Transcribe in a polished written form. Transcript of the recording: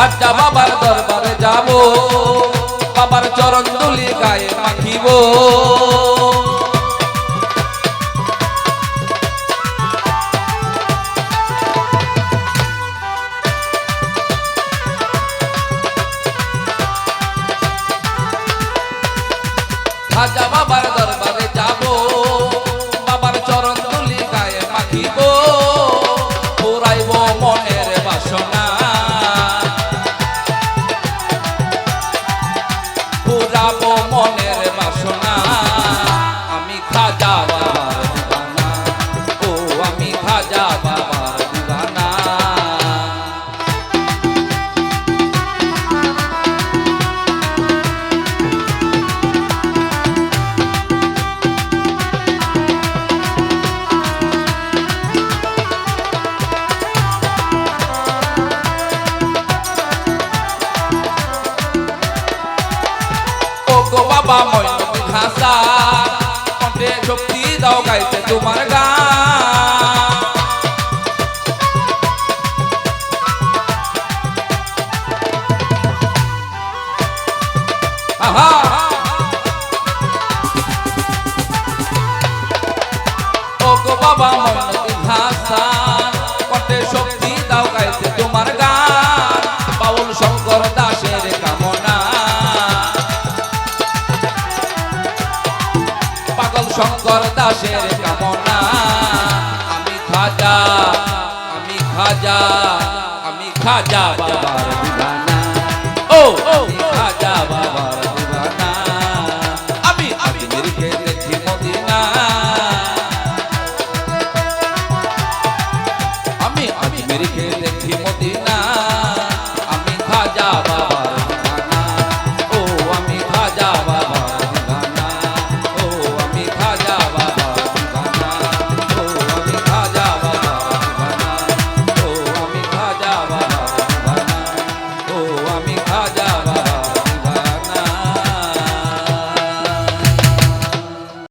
খাজা বাবার দরবারে যাব, বাবার চরণ ধুলি গায়ে মাখিব। খাজা বাবার দরবারে যাব, বাবার চরণ ধুলি গায়ে মাখিব। পুরাইব মনের বাসনা, পুরাবো মনের বাসনা। আমি খাজা বাবার দিওয়ানা, ও আমি খাজা বাবার দিওয়ানা। বাবা ময়ূর ঘাসা কণ্ঠে শক্তি দাও গাইতে তোমার গান। ও গো বাবা ময়ূর ঘাসা কণ্ঠে শক্তি দাও গাইতে তোমার গান। বাউল শঙ্কর দাসের কামনা, পাগল শঙ্কর দাসের কামনা। আমি খাজা, আমি খাজা, আমি খাজা।